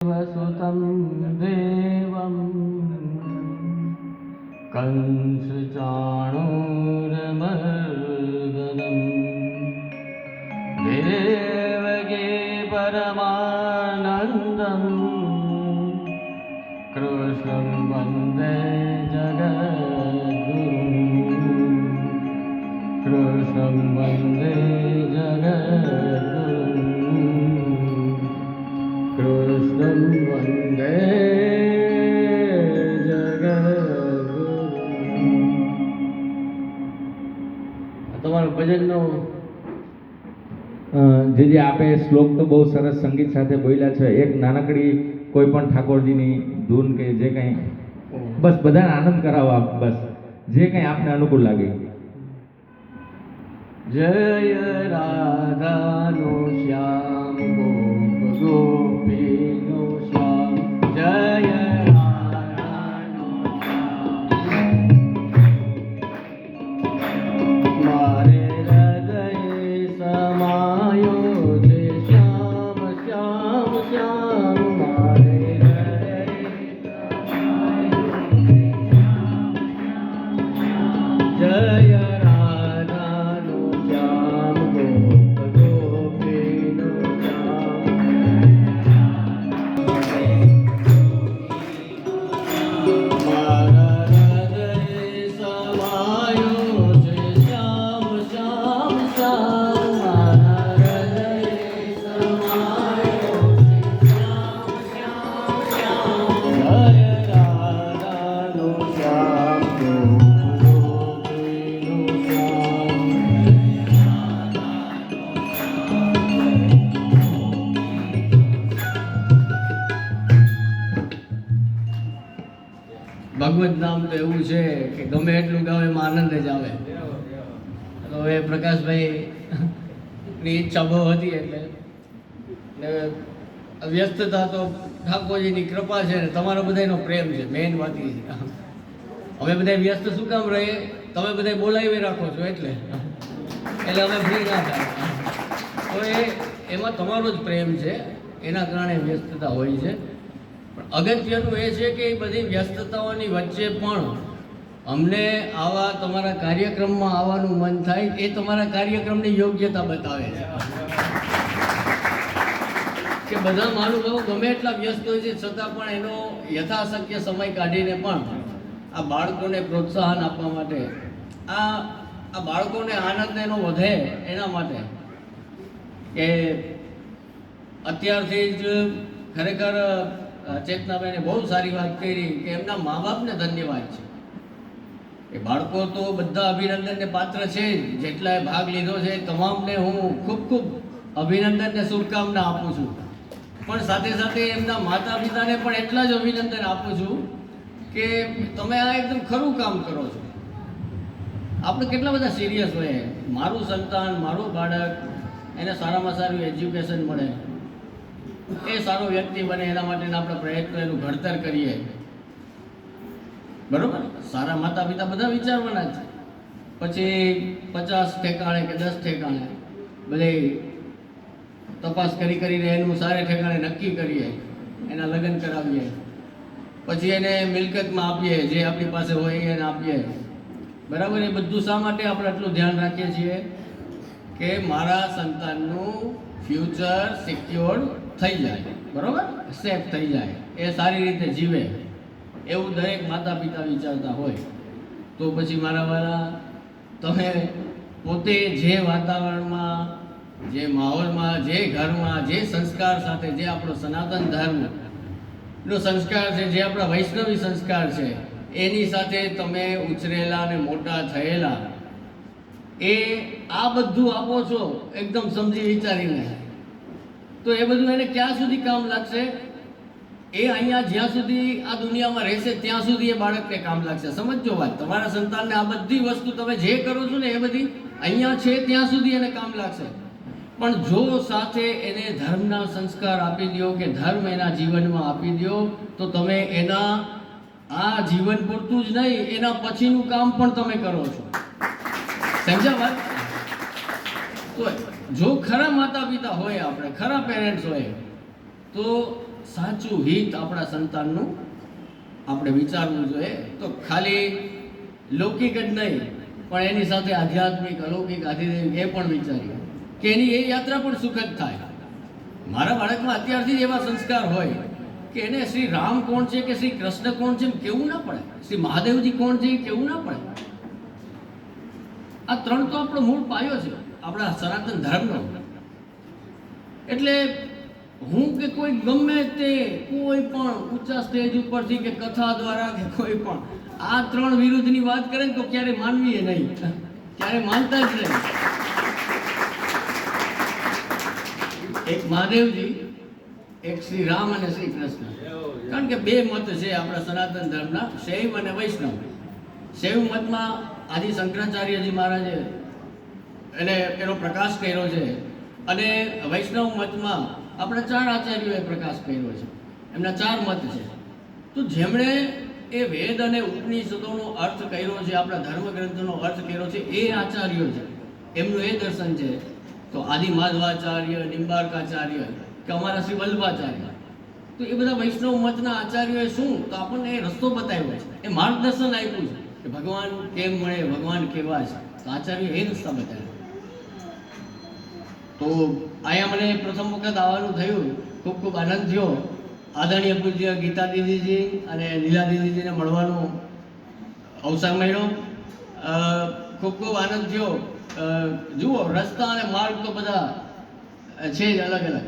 वसुतं देवं कंसचाणूरमर्दनं देवगे परमानन्दं कृष्णं वन्दे जगद्गुरुं कृष्णं वन्दे जगद्गुरुं कृष्णं वन्दे जगद्गुरुं। તમારો ભજનનો જે આપે શ્લોક તો બહુ સરસ સંગીત સાથે બોલ્યા છે. એક નાનકડી કોઈ પણ ઠાકોરજીની ધૂન કે જે કંઈ બસ બધાને આનંદ કરાવો આપ, બસ જે કંઈ આપને અનુકૂળ લાગે. જય રાધાનો શ્યામ ગોપ ગોપીનો શ્યામ જય રાધાનો શ્યામ મારે હૃદયે સમાયો છે શ્યામ શ્યામ શ્યામ મારે હૃદયે સમાયો છે શ્યામ જય ભગવત નામ તો એવું છે કે ગમે એટલું ગાવે એમાં આનંદ જ આવે. તો એ પ્રકાશભાઈની ઈચ્છા બહુ હતી એટલે ને વ્યસ્તતા તો ઠાકોરજીની કૃપા છે ને તમારો બધાનો પ્રેમ છે. મેઇન વાત એ છે. અમે બધા વ્યસ્ત શું કામ રહીએ, તમે બધા બોલાવી રાખો છો એટલે અમે ફ્રી ના થાય. તો એમાં તમારો જ પ્રેમ છે, એના કારણે વ્યસ્તતા હોય છે. અગત્યનું એ છે કે એ બધી વ્યસ્તતાઓની વચ્ચે પણ અમને આવા તમારા કાર્યક્રમમાં આવવાનું મન થાય, એ તમારા કાર્યક્રમની યોગ્યતા બતાવે છે કે બધા મહાનુભાવો ગમે એટલા વ્યસ્ત હોય છે છતાં પણ એનો યથાશક્ય સમય કાઢીને પણ આ બાળકોને પ્રોત્સાહન આપવા માટે, આ બાળકોને આનંદ એનો વધે એના માટે કે અત્યારથી જ ખરેખર ચેતનાબેને બહુ સારી વાત કરી કે એમના મા બાપને ધન્યવાદ છે. એ બાળકો તો બધા અભિનંદનને પાત્ર છે, જેટલાએ ભાગ લીધો છે તમામને હું ખૂબ ખૂબ અભિનંદન ને શુભકામના આપું છું. પણ સાથે સાથે એમના માતા પિતાને પણ એટલા જ અભિનંદન આપું છું કે તમે આ એકદમ ખરું કામ કરો છો. આપણે કેટલા બધા સિરિયસ હોય, મારું સંતાન, મારું બાળક, એને સારામાં સારું એજ્યુકેશન મળે, એ સારો વ્યક્તિ બને, એના માટેના આપણે પ્રયત્નો, એનું ઘડતર કરીએ. બરોબર, સારા માતા પિતા બધા વિચારવાના છે. પછી 50 ઠેકાણે કે 10 ઠેકાણે બધે તપાસ કરીને એનું સારે ઠેકાણે નક્કી કરીએ, એના લગ્ન કરાવીએ, પછી એને મિલકતમાં આપીએ, જે આપણી પાસે હોય એને આપીએ. બરાબર, એ બધું શા માટે આપણે આટલું ધ્યાન રાખીએ છીએ કે મારા સંતાનનું ફ્યુચર સિક્યોર્ડ થઈ જાય, બરોબર, સેફ થઈ જાય, એ સારી રીતે જીવે, એવું દરેક માતા પિતા વિચારતા હોય. તો પછી મારા વાળા, તમે પોતે જે વાતાવરણમાં, જે માહોલમાં, જે ઘરમાં, જે સંસ્કાર સાથે, જે આપણો સનાતન ધર્મનો સંસ્કાર છે, જે આપણા વૈષ્ણવી સંસ્કાર છે, એની સાથે તમે ઉછરેલા અને મોટા થયેલા, એ આ બધું આપો છો એકદમ સમજી વિચારીને, તો એ બધું એને ક્યાં સુધી કામ લાગશે? એ અહીંયા જ્યાં સુધી આ દુનિયામાં રહેશે ત્યાં સુધી એ બાળકને કામ લાગશે. સમજો વાત, તમારા સંતાનને આ બધી વસ્તુ તમે જે કરો છો ને એ બધી અહીંયા છે ત્યાં સુધી એને કામ લાગશે. પણ જો સાથે એને ધર્મના સંસ્કાર આપી દો કે ધર્મ એના જીવનમાં આપી દો, તો તમે એના આ જીવન પૂરતું જ નહીં, એના પછીનું કામ પણ તમે કરો છો. સમજ્યા વાત? તો જો ખરા માતા પિતા હોય, આપણે ખરા પેરેન્ટ્સ હોય, તો સાચું હિત આપણા સંતાનનું આપણે વિચારવું જોઈએ. તો ખાલી લૌકિક જ નહીં પણ એની સાથે આધ્યાત્મિક, અલૌકિક, આધ્યાત્મિક એ પણ વિચારીએ કે એની એ યાત્રા પણ સુખદ થાય. મારા બાળકમાં અત્યારથી જ એવા સંસ્કાર હોય કે એને શ્રી રામ કોણ છે કે શ્રી કૃષ્ણ કોણ છે એમ કેવું ના પડે, શ્રી મહાદેવજી કોણ છે એ કેવું ના પડે. આ ત્રણ તો આપણો મૂળ પાયો છે આપણા સનાતન ધર્મનો. એટલે હું કે કોઈ ગમે તે કોઈ પણ ઊંચા સ્ટેજ ઉપરથી કે કથા દ્વારા કે કોઈ પણ આ ત્રણ વિરુદ્ધની વાત કરે ને તો ક્યારે માનવીએ નહીં, ક્યારે માનતા જ નહીં. એક મહાદેવજી, એક શ્રી રામ અને શ્રી કૃષ્ણ. કારણ કે બે મત છે આપણા સનાતન ધર્મના, શૈવ અને વૈષ્ણવ. શૈવ મતમાં આદિ શંકરાચાર્યજી મહારાજે એનો પ્રકાશ કર્યો છે અને વૈષ્ણવ મતમાં આપણા 4 આચાર્યોએ પ્રકાશ કર્યો છે. એમના 4 મત છે. તો જેમણે એ વેદ અને ઉપનિષદોનો અર્થ કર્યો છે, આપણા ધર્મગ્રંથોનો અર્થ કર્યો છે, એ આચાર્યો છે. એમનું એ દર્શન છે. તો આદિ માધવાચાર્ય, નિંબાર્કાચાર્ય કે અમારા શ્રી વલ્લભાચાર્ય, તો એ બધા વૈષ્ણવ મતના આચાર્યોએ શું તો આપણને એ રસ્તો બતાવ્યો છે, એ માર્ગદર્શન આપ્યું છે કે ભગવાન કેમ મળે, ભગવાન કેવા છે. તો આચાર્ય એ રસ્તા બતાવ્યા. તો અહીંયા મને પ્રથમ વખત આવવાનું થયું, ખૂબ ખૂબ આનંદ થયો. આદરણીય પૂજ્ય ગીતા દીદીજી અને લીલા દીદીજીને મળવાનો અવસર મળ્યો. ખૂબ ખૂબ આનંદ થયો. જુઓ, રસ્તા અને માર્ગ તો બધા છે જ અલગ અલગ,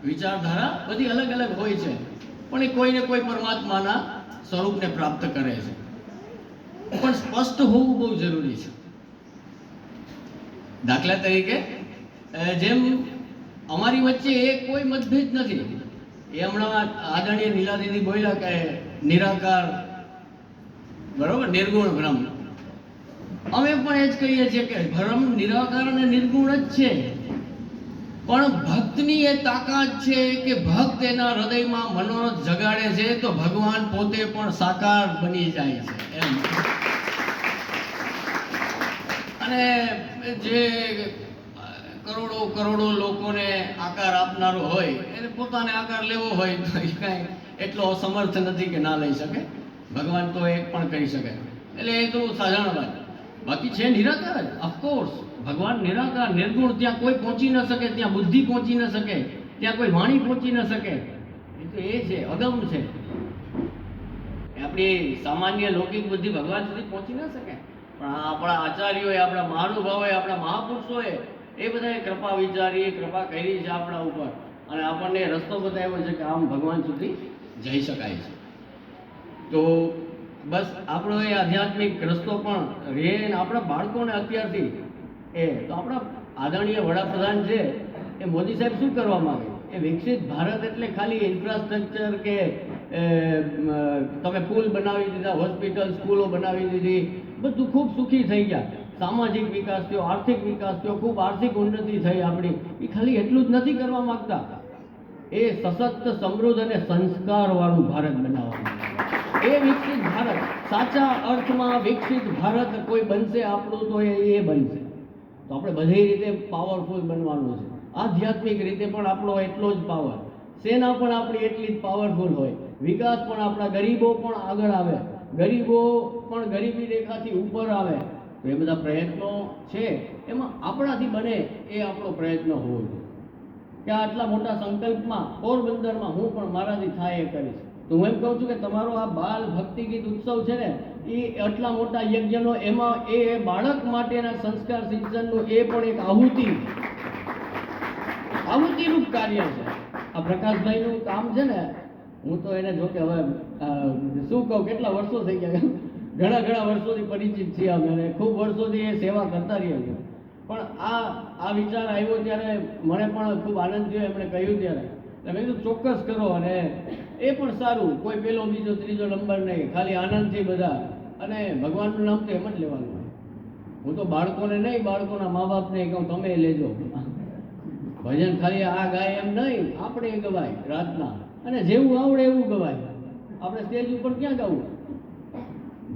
વિચારધારા બધી અલગ અલગ હોય છે, પણ એ કોઈને કોઈ પરમાત્માના સ્વરૂપને પ્રાપ્ત કરે છે. પણ સ્પષ્ટ હોવું બહુ જરૂરી છે. દાખલા તરીકે જેમ અમારી વચ્ચે એ કોઈ મતભેદ નથી. એ હમણાં આદરણીય નીલા દીદી બોલ્યા કે નિરાકાર, બરોબર, નિર્ગુણ બ્રહ્મ. અમે પણ એ જ કહીએ છીએ કે બ્રહ્મ નિરાકાર અને નિર્ગુણ જ છે, પણ ભક્તની એ તાકાત છે કે ભક્ત એના હૃદયમાં મનોરથ જગાડે છે તો ભગવાન પોતે પણ સાકાર બની જાય છે એમ. અને જે કરોડો લોકોને આકાર આપનારો હોય એને પોતાને આકાર લેવો હોય તો એ કાંઈ એટલો અસમર્થ નથી કે ના લઈ શકે. ભગવાન તો એક પણ કરી શકે. એટલે એ તો સાધારણ વાત. બાકી છે નિરાકાર જ, ઓફકોર્સ. ભગવાન નિરાકાર, નિર્ગુણ. ત્યાં કોઈ પહોંચી ન શકે, ત્યાં બુદ્ધિ પહોંચી ન શકે, ત્યાં કોઈ વાણી પહોંચી ન શકે. એ તો એ છે, અગમ છે. આપણી સામાન્ય લૌકિક બુદ્ધિ ભગવાન સુધી પહોંચી ન શકે. પણ આપણા આચાર્યોએ, આપણા મહાનુભાવોએ, આપણા મહાપુરુષોએ એ બધાએ કૃપા વિચારી, કૃપા કરી છે આપણા ઉપર અને આપણને રસ્તો બતાવ્યો છે કે આમ ભગવાન સુધી જઈ શકાય છે. તો બસ આપણો એ આધ્યાત્મિક રસ્તો પણ રહે ને આપણા બાળકોને અત્યારથી તો આપણા આદરણીય વડાપ્રધાન છે એ મોદી સાહેબ શું કરવા માંગે? એ વિકસિત ભારત એટલે ખાલી ઇન્ફ્રાસ્ટ્રક્ચર કે તમે પુલ બનાવી દીધા, હોસ્પિટલ, સ્કૂલો બનાવી દીધી, બધું ખૂબ સુખી થઈ ગયા, સામાજિક વિકાસ થયો, આર્થિક વિકાસ થયો, ખૂબ આર્થિક ઉન્નતિ થઈ આપણી. એ ખાલી એટલું જ નથી કરવા માંગતા. એ સશક્ત, સમૃદ્ધ અને સંસ્કારવાળું ભારત બનાવવાનું. એ વિકસિત ભારત, સાચા અર્થમાં વિકસિત ભારત કોઈ બનશે આપણું તો એ બનશે. તો આપણે બધી રીતે પાવરફુલ બનવાનું છે. આધ્યાત્મિક રીતે પણ આપણો એટલો જ પાવર, સેના પણ આપણી એટલી જ પાવરફુલ હોય, વિકાસ પણ આપણા, ગરીબો પણ આગળ આવે, ગરીબો પણ ગરીબી રેખાથી ઉપર આવે. તો એ બધા પ્રયત્નો છે, એમાં આપણાથી બને એ આપણો પ્રયત્ન હોવો જોઈએ કે આટલા મોટા સંકલ્પમાં પોરબંદરમાં હું પણ મારાથી થાય એ કરીશ. તો હું એમ કહું છું કે તમારો આ બાલ ભક્તિ ગીત ઉત્સવ છે ને, એ આટલા મોટા યજ્ઞનો, એમાં એ બાળક માટેના સંસ્કાર સિંચનનું એ પણ એક આહુતિરૂપ કાર્ય છે. આ પ્રકાશભાઈનું કામ છે ને, હું તો એને જો કે હવે શું કહું, કેટલા વર્ષો થઈ ગયા, ઘણા વર્ષોથી પરિચિત છીએ અમે, ખૂબ વર્ષોથી એ સેવા કરતા રહ્યા છીએ. પણ આ વિચાર આવ્યો ત્યારે મને પણ ખૂબ આનંદ થયો. એમણે કહ્યું ત્યારે મેં કીધું ચોક્કસ કરો, અને એ પણ સારું, કોઈ પેલો બીજો ત્રીજો નંબર નહીં, ખાલી આનંદથી બધા. અને ભગવાનનું નામ તો એમ જ લેવાનું હોય. હું તો બાળકોને નહીં, બાળકોના મા બાપને કહું તમે લેજો ભજન. ખાલી આ ગાય એમ નહીં, આપણે એ ગવાય રાતના, અને જેવું આવડે એવું ગવાય. આપણે સ્ટેજ ઉપર ક્યાં ગાવું?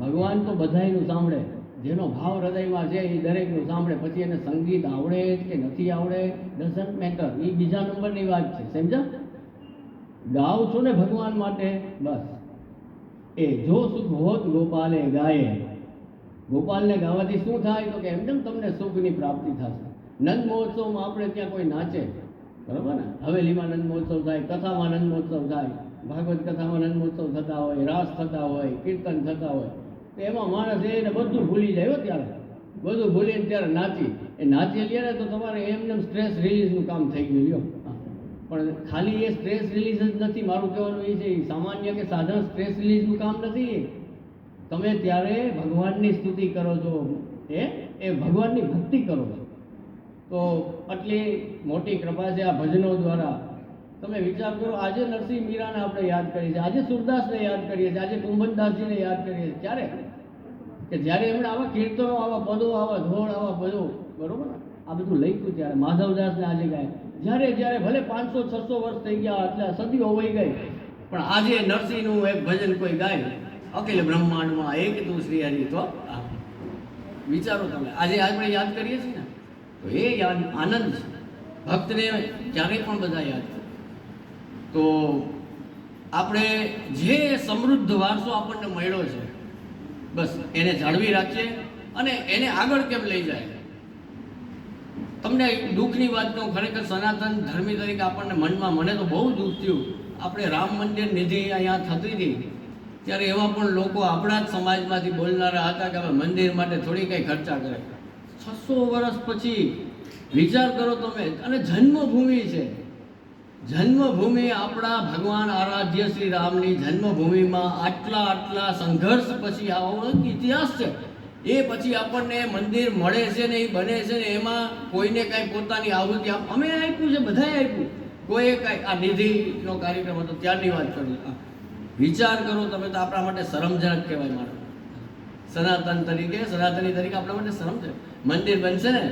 ભગવાન તો બધાયનું સાંભળે, જેનો ભાવ હૃદયમાં છે એ દરેકનું સાંભળે. પછી એને સંગીત આવડે કે નથી આવડે, ડઝન્ટ મેટર, એ બીજા નંબરની વાત છે, સમજા? ગાઉં છું ને ભગવાન માટે બસ એ જો સુખ હોત ગોપાલે ગાયે. ગોપાલને ગાવાથી શું થાય તો કે એકદમ તમને સુખની પ્રાપ્તિ થશે. નંદ મહોત્સવમાં આપણે ત્યાં કોઈ નાચે, બરાબર ને, હવેલીમાં નંદ મહોત્સવ થાય, કથામાં નંદ મહોત્સવ થાય, ભાગવત કથામાં નંદ મહોત્સવ થતા હોય, રાસ થતા હોય, કીર્તન થતા હોય, તો એમાં માણસ એને બધું ભૂલી જાય હો. ત્યારે બધું ભૂલીને ત્યારે નાચી એ નાચી લે ને તો તમારે એમને સ્ટ્રેસ રિલીઝનું કામ થઈ ગયું લ્યો. પણ ખાલી એ સ્ટ્રેસ રિલીઝ જ નથી, મારું કહેવાનું એ છે સામાન્ય કે સાધારણ સ્ટ્રેસ રિલીઝનું કામ નથી. તમે ત્યારે ભગવાનની સ્તુતિ કરો છો, એ ભગવાનની ભક્તિ કરો છો. તો આટલી મોટી કૃપા છે આ ભજનો દ્વારા. તમે વિચાર કરો, આજે નરસિંહ મીરાને આપણે યાદ કરીએ છીએ, આજે સુરદાસને યાદ કરીએ છીએ, આજે કુંભનદાસજીને યાદ કરીએ છીએ. ક્યારે કે જ્યારે એમણે આવા કીર્તનો, આવા પદો, આવા ધોળ, આવા બધું, બરોબર ને, આ બધું લખ્યું ત્યારે માધવદાસને આજે ગાય. જ્યારે ભલે 500-600 વર્ષ થઈ ગયા, એટલે સદીઓ હોઈ ગઈ, પણ આજે નરસિંહનું એક ભજન કોઈ ગાય, અખિલ બ્રહ્માંડમાં એક તું શ્રી હરિ. તો વિચારો તમે, આજે આપણે યાદ કરીએ છીએ ને, તો એ યાદ આનંદ છે. ભક્તને ક્યારેય પણ બધા યાદ કરે. તો આપણે જે સમૃદ્ધ વારસો આપણને મળ્યો છે, બસ એને જાળવી રાખીએ અને એને આગળ કેમ લઈ જાય. તમને દુઃખની વાત કહું, ખરેખર સનાતન ધર્મી તરીકે આપણને મનમાં, મને તો બહુ દુઃખ થયું. આપણે રામ મંદિર નિધિ અહીંયા થતી હતી ત્યારે એવા પણ લોકો આપણા જ સમાજમાંથી બોલનારા હતા કે હવે મંદિર માટે થોડી કંઈ ખર્ચા કરે. 600 વર્ષ પછી વિચાર કરો તમે, અને જન્મભૂમિ છે, જન્મભૂમિ આપણા ભગવાન આરાધ્ય શ્રી રામની જન્મભૂમિમાં આટલા સંઘર્ષ પછી આવો ઇતિહાસ છે. એ પછી આપણને મંદિર મળે છે ને, એ બને છે ને, એમાં કોઈને કાંઈ પોતાની આહુતિ અમે આપ્યું છે, બધાએ આપ્યું, કોઈએ કાંઈ આ નિધિનો કાર્યક્રમ હતો ત્યારની વાત કરું. વિચાર કરો તમે, તો આપણા માટે શરમજનક કહેવાય. મારો સનાતની તરીકે આપણા માટે શરમજનક. મંદિર બનશે ને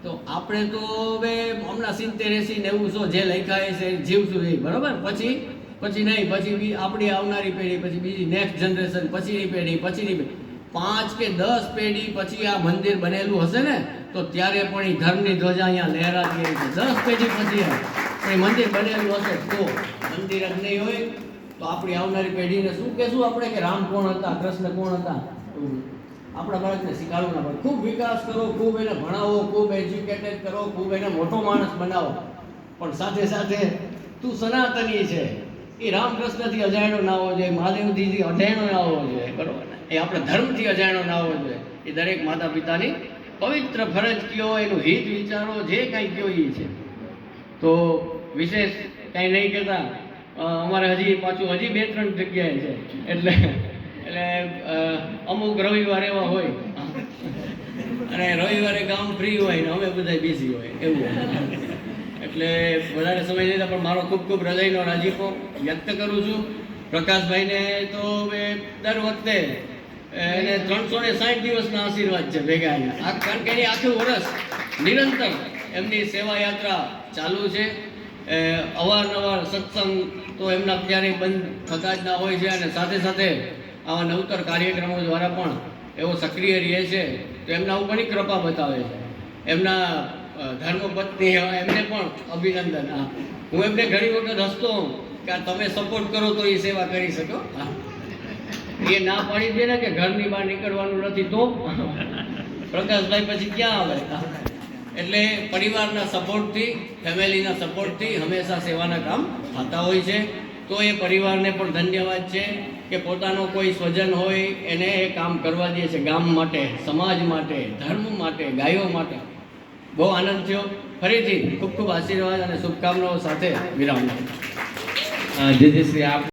તો આપણે તો હવે હમણાં 70, 80, 90 જે લખાય છે જીવશું એ, બરાબર. પછી નહીં, પછી આપણી આવનારી પેઢી, પછી બીજી નેક્સ્ટ જનરેશન, પછીની પેઢી, 5 કે 10 પેઢી પછી આ મંદિર બનેલું હશે ને, તો ત્યારે પણ એ ધર્મની ધ્વજા અહીંયા લહેરાતી હોય છે. 10 પેઢી પછી એ મંદિર બનેલું હશે, તો મંદિર જ નહીં હોય તો આપણી આવનારી પેઢીને શું કહેશું આપણે કે રામ કોણ હતા, કૃષ્ણ કોણ હતા? આપણા બાળકને શીખવાડવું ના પડે. ખૂબ વિકાસ કરો, ખૂબ એને ભણાવો, ખૂબ એજ્યુકેટેડ કરો, ખૂબ એને મોટો માણસ બનાવો, પણ સાથે સાથે તું સનાતની છે એ રામકૃષ્ણથી અજાણ્યો ના હોવો જોઈએ, મહાદેવજીથી અજાણ્યો ના હોવો જોઈએ, બરોબર ને? એ આપણે ધર્મથી અજાણ્યો ના હોવો જોઈએ. એ દરેક માતા પિતાની પવિત્ર ફરજ કયો, એનું હિત વિચારો, જે કાંઈ કયો એ છે. તો વિશેષ કાંઈ નહીં કહેતા, અમારે હજી 2-3 જગ્યાએ છે, એટલે અમુક રવિવાર એવા હોય અને રવિવારે ગામ ફ્રી હોય ને અમે બધા બિઝી હોય, એવું. એટલે વધારે સમય લીધા, પણ મારો ખૂબ હૃદયનો રાજીપો વ્યક્ત કરું છું. પ્રકાશભાઈને તો દર વખતે એને 360 દિવસના આશીર્વાદ છે ભેગા અહીંયા, કારણ કે એની આખું વર્ષ નિરંતર એમની સેવા યાત્રા ચાલુ છે. અવારનવાર સત્સંગ તો એમના ક્યારેય બંધ થતા જ ના હોય છે, અને સાથે સાથે આવા નવતર કાર્યક્રમો દ્વારા પણ એવો સક્રિય રહે છે. તો એમના ઉપર ઘણી કૃપા બતાવે છે. એમના ધર્મપત્ની એમને પણ અભિનંદન. હું એમને ઘણી વખત હસતો કે તમે સપોર્ટ કરો તો એ સેવા કરી શકો. એ ના પાડી દે ને કે ઘરની બહાર નીકળવાનું નથી, તો પ્રકાશભાઈ પછી ક્યાં આવે? એટલે પરિવારના સપોર્ટથી, ફેમિલીના સપોર્ટથી હંમેશા સેવાના કામ થતા હોય છે. તો એ પરિવારને પણ ધન્યવાદ છે કે પોતાનો કોઈ સ્વજન હોય એને એ કામ કરવા દે છે, ગામ માટે, સમાજ માટે, ધર્મ માટે, ગાયો માટે. બહુ આનંદ થયો. ફરીથી ખૂબ આશીર્વાદ અને શુભકામનાઓ સાથે વિરામ. જે શ્રી આપ